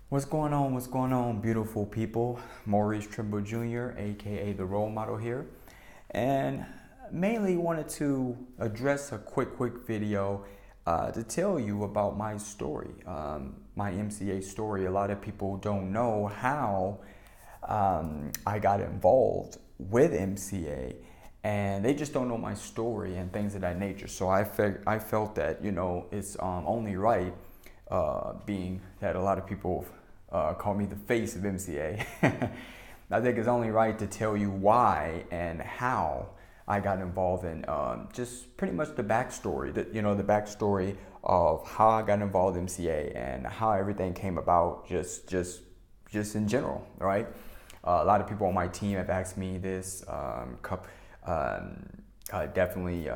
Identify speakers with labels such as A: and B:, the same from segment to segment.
A: What's going on? What's going on, beautiful people? Maurice Trimble Jr., aka the role model here, and mainly wanted to address a quick video to tell you about my story, my MCA story. A lot of people don't know how I got involved with MCA, and they just don't know my story and things of that nature. So I felt that it's only right, being that a lot of people call me the face of MCA. I think it's only right to tell you why and how I got involved in just pretty much the backstory, the backstory of how I got involved in MCA and how everything came about, just in general, right? A lot of people on my team have asked me this. Definitely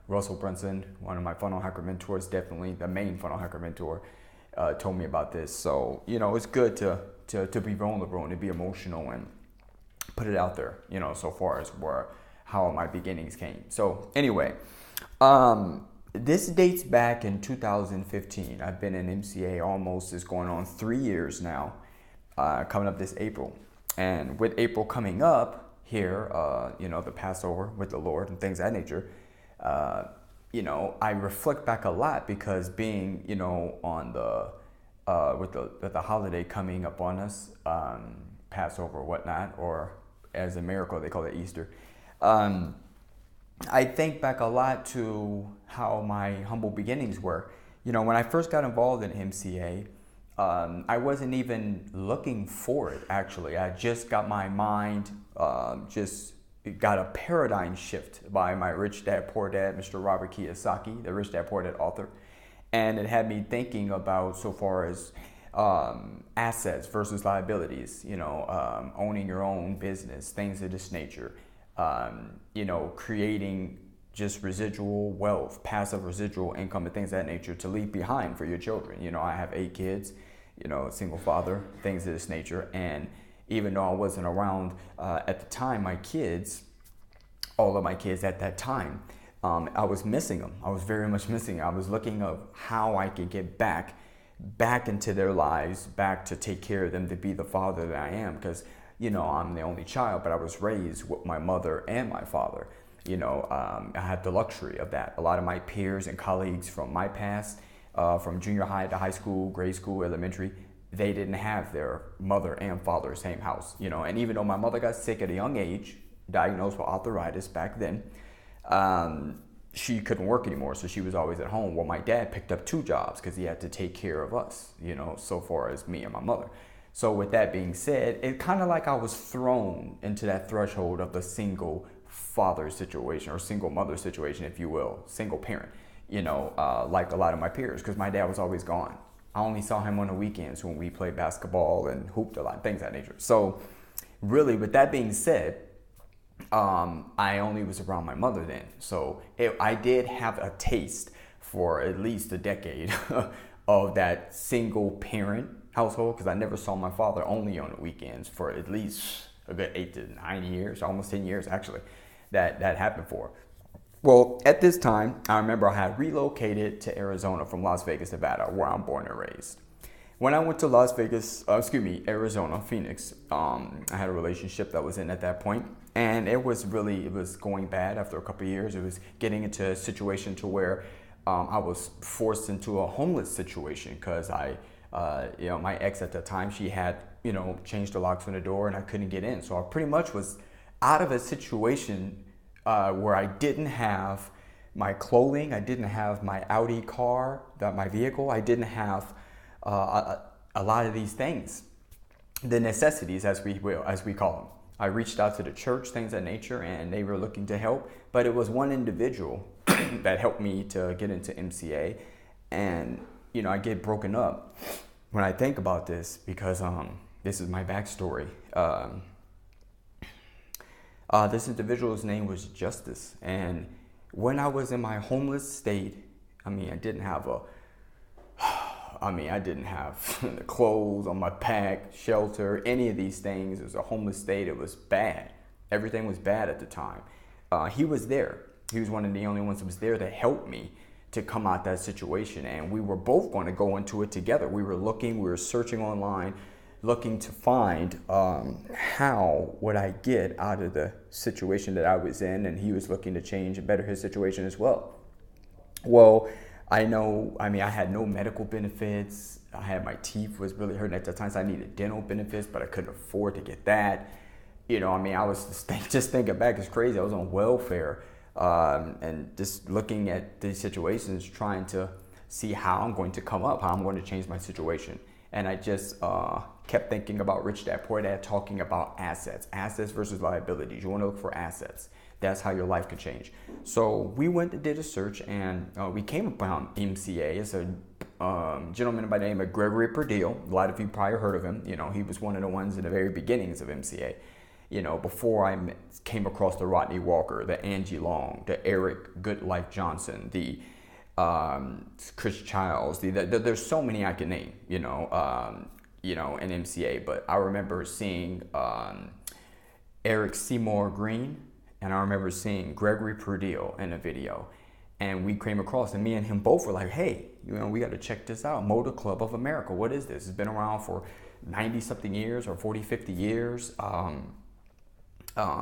A: Russell Brunson, one of my funnel hacker mentors, definitely the main funnel hacker mentor, told me about this. So it's good to be vulnerable and to be emotional and put it out there. So far as how my beginnings came. So anyway, this dates back in 2015. I've been in MCA almost, it's going on 3 years now, coming up this April. And with April coming up here, the Passover with the Lord and things of that nature, I reflect back a lot because being, on with the holiday coming up on us, Passover or whatnot, or as a miracle, they call it Easter. I think back a lot to how my humble beginnings were. When I first got involved in MCA, I wasn't even looking for it, actually. I just got my mind, got a paradigm shift by my Rich Dad Poor Dad, Mr. Robert Kiyosaki, the Rich Dad Poor Dad author. And it had me thinking about, so far as assets versus liabilities, owning your own business, things of this nature, creating just residual wealth, passive residual income, and things of that nature to leave behind for your children. I have 8 kids, single father, things of this nature. And even though I wasn't around at the time, all of my kids at that time, I was missing them. I was very much missing. I was looking of how I could get back into their lives, back to take care of them, to be the father that I am. Because, I'm the only child, but I was raised with my mother and my father. I had the luxury of that. A lot of my peers and colleagues from my past, from junior high to high school, grade school, elementary, they didn't have their mother and father same house. And even though my mother got sick at a young age, diagnosed with arthritis back then, she couldn't work anymore, so she was always at home. Well, my dad picked up 2 jobs because he had to take care of us, so far as me and my mother. So with that being said, it kind of like I was thrown into that threshold of the single father situation, or single mother situation, if you will, single parent, like a lot of my peers, because my dad was always gone. I only saw him on the weekends when we played basketball and hooped a lot, things of that nature. So really, with that being said, I only was around my mother then. So I did have a taste for at least a decade of that single parent household, because I never saw my father only on the weekends for at least a good 8 to 9 years, almost 10 years actually, that happened for. Well, at this time, I remember I had relocated to Arizona from Las Vegas, Nevada, where I'm born and raised. When I went to Arizona, Phoenix, I had a relationship that was in at that point, and it was going bad after a couple of years. It was getting into a situation to where I was forced into a homeless situation because my ex at the time, she had, changed the locks on the door and I couldn't get in. So I pretty much was out of a situation where I didn't have my clothing, I didn't have my Audi car, my vehicle, I didn't have a lot of these things, the necessities, as we call them. I reached out to the church, things of that nature, and they were looking to help, but it was one individual that helped me to get into MCA. And I get broken up when I think about this, because this is my backstory. This individual's name was Justice, and when I was in my homeless state, I didn't have the clothes on my back, shelter, any of these things. It was a homeless state. It was bad. Everything was bad at the time. He was there. He was one of the only ones that was there to help me to come out that situation, and we were both going to go into it together. We were searching online, looking to find how would I get out of the situation that I was in, and he was looking to change and better his situation as well. Well, I had no medical benefits. My teeth was really hurting at the time, so I needed dental benefits, but I couldn't afford to get that. I was just thinking back, it's crazy. I was on welfare, and just looking at these situations, trying to see how I'm going to come up, how I'm going to change my situation. And I just kept thinking about Rich Dad Poor Dad, talking about assets versus liabilities. You want to look for assets. That's how your life could change. So we went and did a search, and we came upon MCA. It's a gentleman by the name of Gregory Perdue. A lot of you probably heard of him. He was one of the ones in the very beginnings of MCA. Before I came across the Rodney Walker, the Angie Long, the Eric Goodlife Johnson, the Chris Childs. There's so many I can name, in MCA. But I remember seeing Eric Seymour Green, and I remember seeing Gregory Perdue in a video. And we came across, and me and him both were like, hey, we got to check this out. Motor Club of America. What is this? It's been around for 90-something years or 40, 50 years.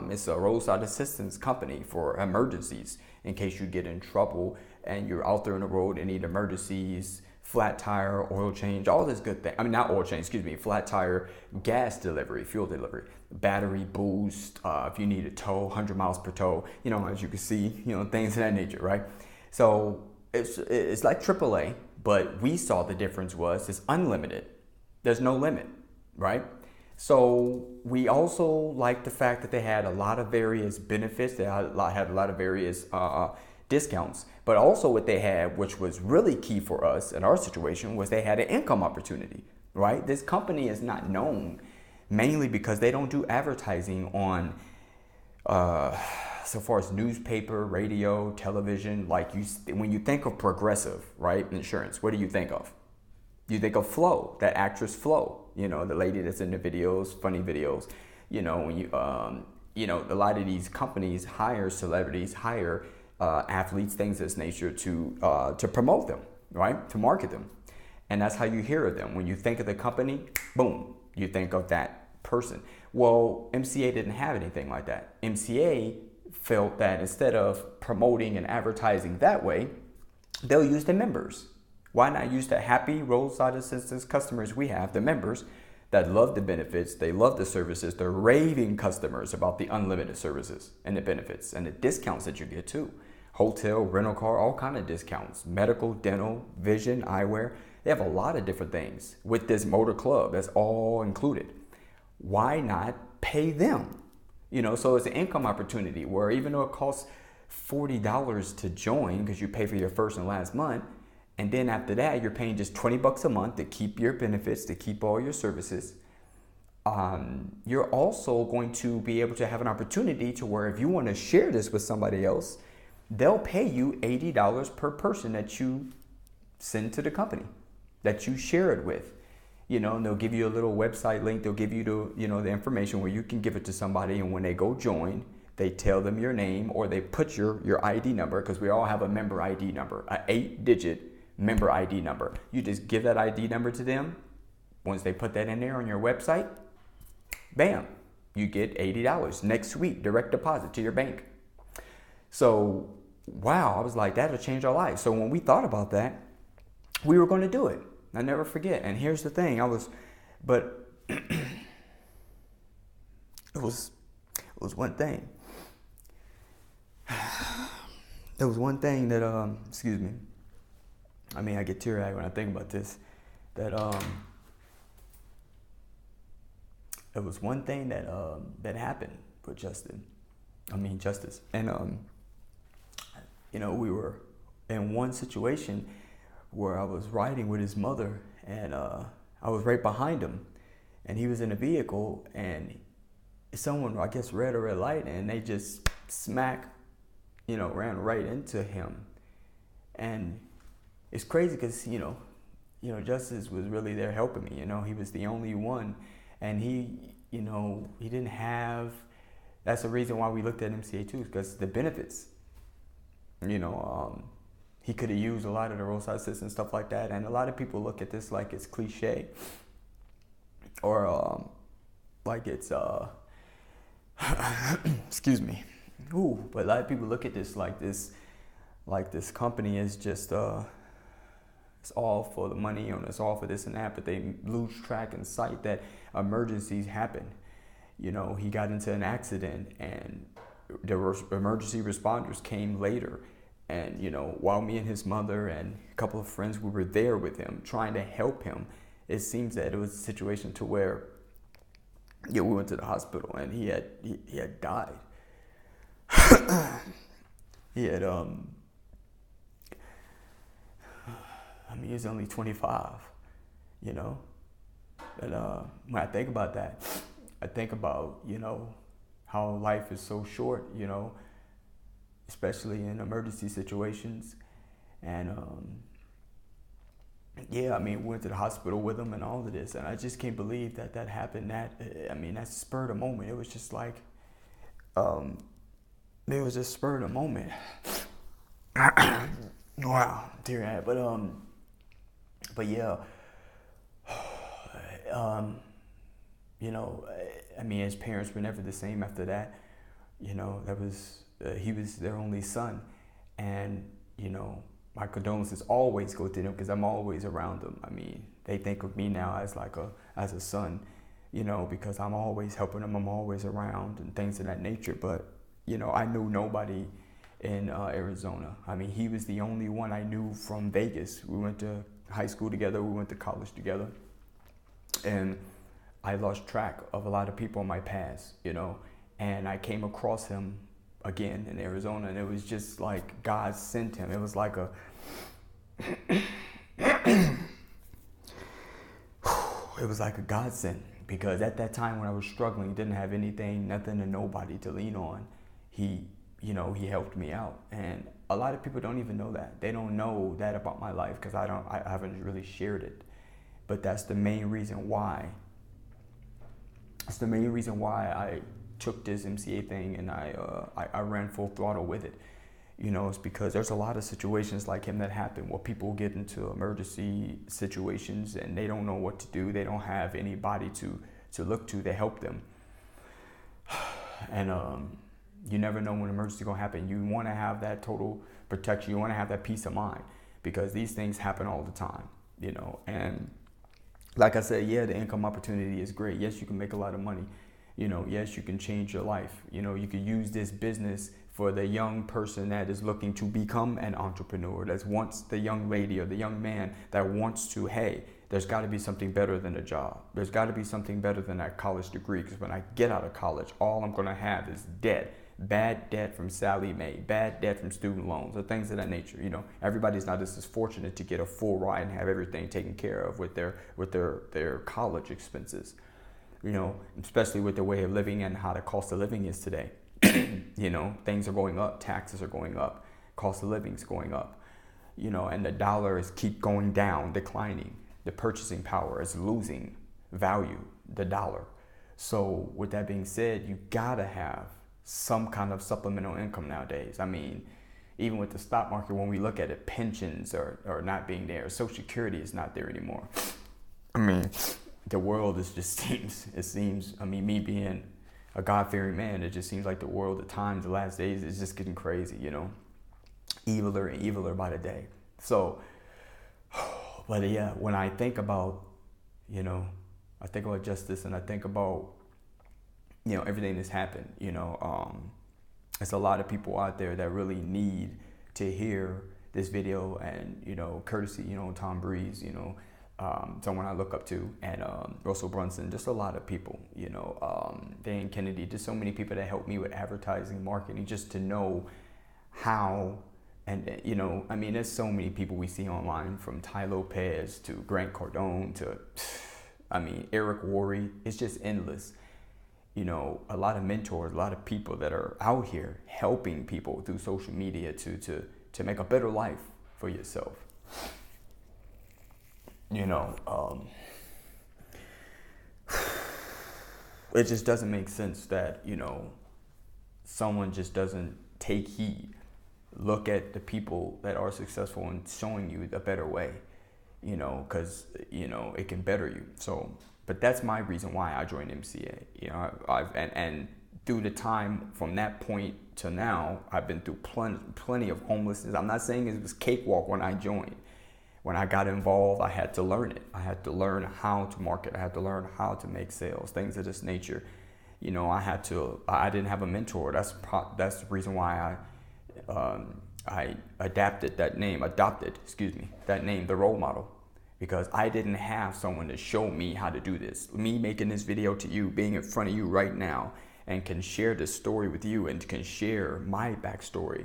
A: It's a roadside assistance company for emergencies in case you get in trouble and you're out there on the road and need emergencies, flat tire, oil change, all this good thing. Not oil change, flat tire, gas delivery, fuel delivery, battery boost, if you need a tow, 100 miles per tow, as you can see, things of that nature, right? So it's like AAA, but we saw the difference was it's unlimited. There's no limit, right? So we also liked the fact that they had a lot of various benefits. They had a lot of various discounts. But also what they had, which was really key for us in our situation, was they had an income opportunity, right? This company is not known mainly because they don't do advertising on, so far as newspaper, radio, television. When you think of Progressive, right, insurance, what do you think of? You think of Flo, that actress Flo, the lady that's in the videos, funny videos. When you, a lot of these companies hire celebrities, hire athletes, things of this nature to promote them, right? To market them. And that's how you hear of them. When you think of the company, boom, you think of that person. Well, MCA didn't have anything like that. MCA felt that instead of promoting and advertising that way, they'll use the members. Why not use the happy roadside assistance customers we have, the members that love the benefits, they love the services, they're raving customers about the unlimited services and the benefits and the discounts that you get too. Hotel, rental car, all kind of discounts, medical, dental, vision, eyewear. They have a lot of different things with this motor club that's all included. Why not pay them? So it's an income opportunity where even though it costs $40 to join because you pay for your first and last month, and then after that, you're paying just $20 a month to keep your benefits, to keep all your services. You're also going to be able to have an opportunity to where if you want to share this with somebody else, they'll pay you $80 per person that you send to the company, that you share it with. And they'll give you a little website link. They'll give you the information where you can give it to somebody, and when they go join, they tell them your name or they put your ID number, because we all have a member ID number, an 8-digit member ID number. You just give that ID number to them. Once they put that in there on your website, bam, you get $80 next week, direct deposit to your bank. So, wow, I was like, that'll change our lives. So when we thought about that, we were going to do it. I never forget. And here's the thing, it was one thing. There was one thing that, excuse me, I get teary-eyed when I think about this, that there was one thing that happened with Justice. And, we were in one situation where I was riding with his mother, and I was right behind him, and he was in a vehicle, and someone, I guess, red a red light, and they just ran right into him. And it's crazy because, Justice was really there helping me. He was the only one, and he didn't have, that's the reason why we looked at MCA too, because the benefits. he could have used a lot of the roadside assistance, stuff like that. And a lot of people look at this like it's cliche, or like it's excuse me. Ooh, but a lot of people look at this like this company is just it's all for the money, and it's all for this and that, but they lose track and sight that emergencies happen. You know, he got into an accident, and the emergency responders came later. And, you know, while me and his mother and a couple of friends, we were there with him, trying to help him, it seems that it was a situation to where, we went to the hospital, and he had died. He had, he was only 25, you know. And when I think about that, I think about, how life is so short, especially in emergency situations. And we went to the hospital with him and all of this, and I just can't believe that happened. That spurred a moment. It was just like, it was just spurred a moment. Wow, dear head. But yeah, his parents were never the same after that. That was, he was their only son. And, my condolences always go to them because I'm always around them. They think of me now as a son, because I'm always helping them, I'm always around and things of that nature. But, I knew nobody in Arizona. He was the only one I knew from Vegas. We went to high school together, we went to college together. And I lost track of a lot of people in my past, and I came across him again in Arizona, and it was just like God sent him. It was like it was like a godsend, because at that time when I was struggling, didn't have anything, nothing and nobody to lean on, he helped me out. And a lot of people don't even know that. They don't know that about my life because I haven't really shared it. But that's the main reason why. That's the main reason why I took this MCA thing and I ran full throttle with it. It's because there's a lot of situations like him that happen where people get into emergency situations and they don't know what to do. They don't have anybody to look to help them. And you never know when an emergency is going to happen. You want to have that total protection. You want to have that peace of mind, because these things happen all the time, and like I said, yeah, the income opportunity is great. Yes, you can make a lot of money. Yes, you can change your life. You can use this business for the young person that is looking to become an entrepreneur. That's wants the young lady or the young man that wants to, hey, there's got to be something better than a job. There's got to be something better than that college degree, because when I get out of college, all I'm going to have is debt. Bad debt from Sally Mae, bad debt from student loans, or things of that nature. Everybody's not as fortunate to get a full ride and have everything taken care of with their college expenses. Especially with the way of living and how the cost of living is today. Things are going up, taxes are going up, cost of living is going up. And the dollar is keep going down, declining. The purchasing power is losing value, the dollar. So with that being said, you gotta have some kind of supplemental income nowadays. Even with the stock market, when we look at it, pensions are not being there. Social Security is not there anymore. The world seems, me being a God-fearing man, it just seems like the world at times, the last days, is just getting crazy, eviler and eviler by the day. So, but yeah, when I think about, I think about justice, and I think about, everything that's happened, there's a lot of people out there that really need to hear this video, and, courtesy, Tom Breeze, someone I look up to, and Russell Brunson, just a lot of people, Dan Kennedy, just so many people that help me with advertising, marketing, just to know how, and there's so many people we see online, from Ty Lopez to Grant Cardone to, Eric Worre. It's just endless. A lot of mentors, a lot of people that are out here helping people through social media to make a better life for yourself. It just doesn't make sense that, someone just doesn't take heed look at the people that are successful and showing you the better way, because, it can better you. So, but that's my reason why I joined MCA. And through the time from that point to now, I've been through plenty of homelessness. I'm not saying it was cakewalk when I joined. When I got involved, I had to learn it. I had to learn how to market. I had to learn how to make sales, things of this nature. I didn't have a mentor. That's the reason why I adopted that name, the role model, because I didn't have someone to show me how to do this. Me making this video to you, being in front of you right now, and can share this story with you and can share my backstory,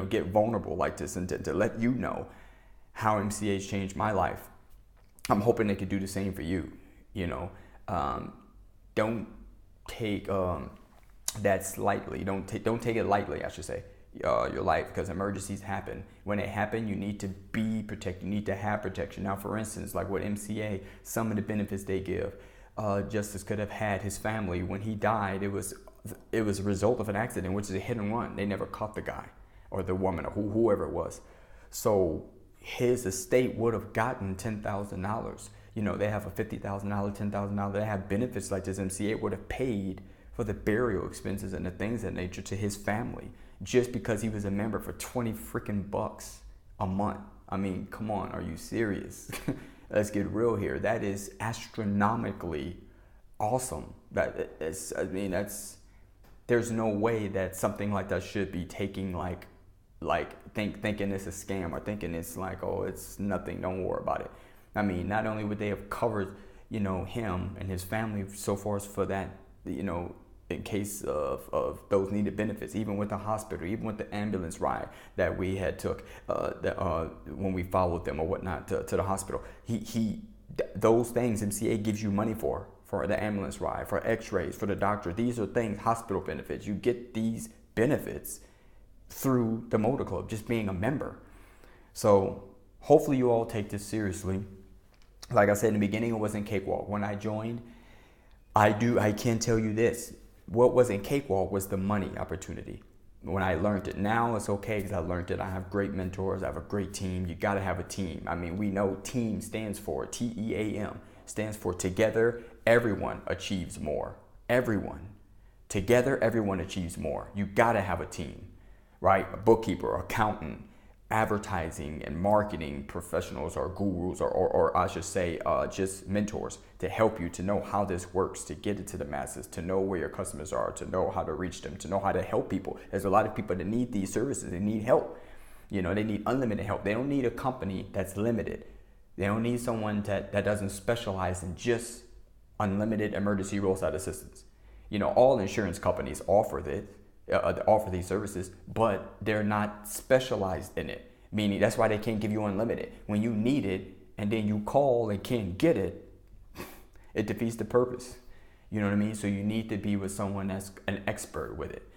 A: get vulnerable like this and to let you know how MCA's changed my life. I'm hoping they could do the same for you. Don't take that slightly. Don't take it lightly, I should say, your life, because emergencies happen. When they happen, you need to be protected. You need to have protection. Now, for instance, like with MCA, some of the benefits they give, Justice could have had his family when he died. It was a result of an accident, which is a hit and run. They never caught the guy or the woman or whoever it was. So his estate would have gotten $10,000. They have a $50,000, $10,000. They have benefits like this. MCA would have paid for the burial expenses and the things of that nature to his family just because he was a member for 20 freaking bucks a month. I mean, come on, are you serious? Let's get real here. That is astronomically awesome. There's no way that something like that should be taking thinking it's a scam or thinking it's like, oh, it's nothing, don't worry about it. I mean, not only would they have covered, him and his family so far as for that, in case of those needed benefits, even with the hospital, even with the ambulance ride that we had took when we followed them or whatnot to the hospital. Those things MCA gives you money for the ambulance ride, for x-rays, for the doctor. These are things, hospital benefits. You get these benefits through the Motor Club, just being a member. So hopefully you all take this seriously. Like I said in the beginning, it wasn't cakewalk. When I joined, I can tell you this. What wasn't cakewalk was the money opportunity. When I learned it, now it's okay because I learned it. I have great mentors. I have a great team. You got to have a team. I mean, we know team stands for TEAM, stands for together, everyone achieves more. Everyone. Together, everyone achieves more. You got to have a team, right? A bookkeeper, accountant, advertising and marketing professionals or gurus or I should say just mentors to help you to know how this works, to get it to the masses, to know where your customers are, to know how to reach them, to know how to help people. There's a lot of people that need these services. They need help. They need unlimited help. They don't need a company that's limited. They don't need someone that doesn't specialize in just unlimited emergency roadside assistance. All insurance companies offer this. Offer these services, but they're not specialized in it. Meaning that's why they can't give you unlimited. When you need it and then you call and can't get it, it defeats the purpose. You know what I mean? So you need to be with someone that's an expert with it.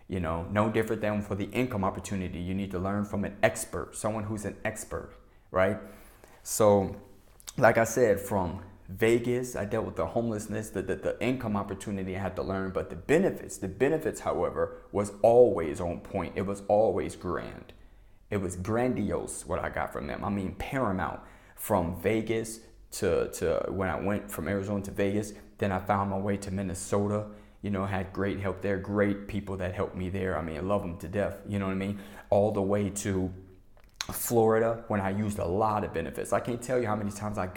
A: No different than for the income opportunity. You need to learn from an expert, someone who's an expert, right? So, like I said, from Vegas, I dealt with the homelessness, the income opportunity I had to learn, but the benefits, however, was always on point. It was always grand. It was grandiose what I got from them. I mean, paramount. From Vegas to when I went from Arizona to Vegas, then I found my way to Minnesota. Had great help there, great people that helped me there. I mean, I love them to death. You know what I mean? All the way to Florida when I used a lot of benefits. I can't tell you how many times I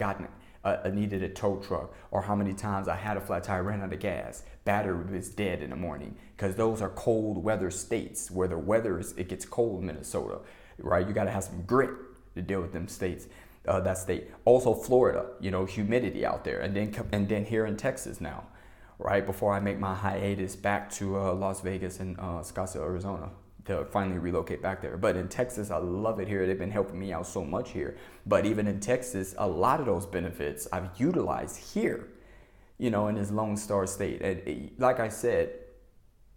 A: needed a tow truck, or how many times I had a flat tire, ran out of gas, battery was dead in the morning, because those are cold weather states where it gets cold in Minnesota, right? You got to have some grit to deal with them states, that state. Also Florida, humidity out there, and then here in Texas now, right? Before I make my hiatus back to Las Vegas and Scottsdale, Arizona, to finally relocate back there. But in Texas, I love it here. They've been helping me out so much here. But even in Texas, a lot of those benefits I've utilized here, in this Lone Star State. And like I said,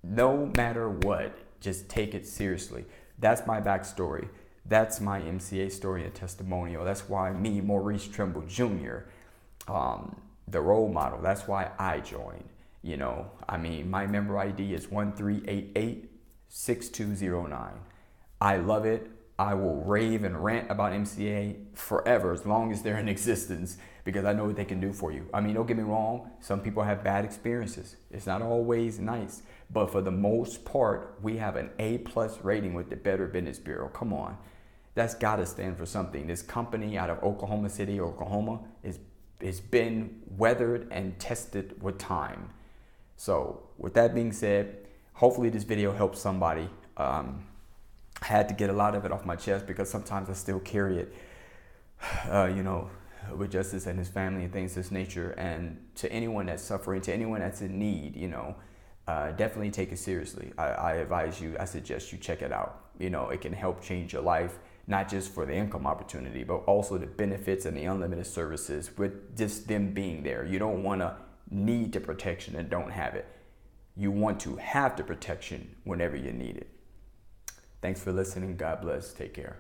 A: no matter what, just take it seriously. That's my backstory. That's my MCA story and testimonial. That's why me, Maurice Trimble Jr., the role model, that's why I joined. My member ID is 1388. 6209. I love it. I will rave and rant about MCA forever, as long as they're in existence, because I know what they can do for you. I mean, don't get me wrong, some people have bad experiences. It's not always nice, but for the most part, we have an A+ rating with the Better Business Bureau. Come on, that's gotta stand for something. This company out of Oklahoma City, Oklahoma, is been weathered and tested with time. So with that being said, hopefully this video helps somebody. I had to get a lot of it off my chest because sometimes I still carry it, with Justice and his family and things of this nature. And to anyone that's suffering, to anyone that's in need, definitely take it seriously. I advise you, I suggest you check it out. It can help change your life, not just for the income opportunity, but also the benefits and the unlimited services with just them being there. You don't want to need the protection and don't have it. You want to have the protection whenever you need it. Thanks for listening. God bless. Take care.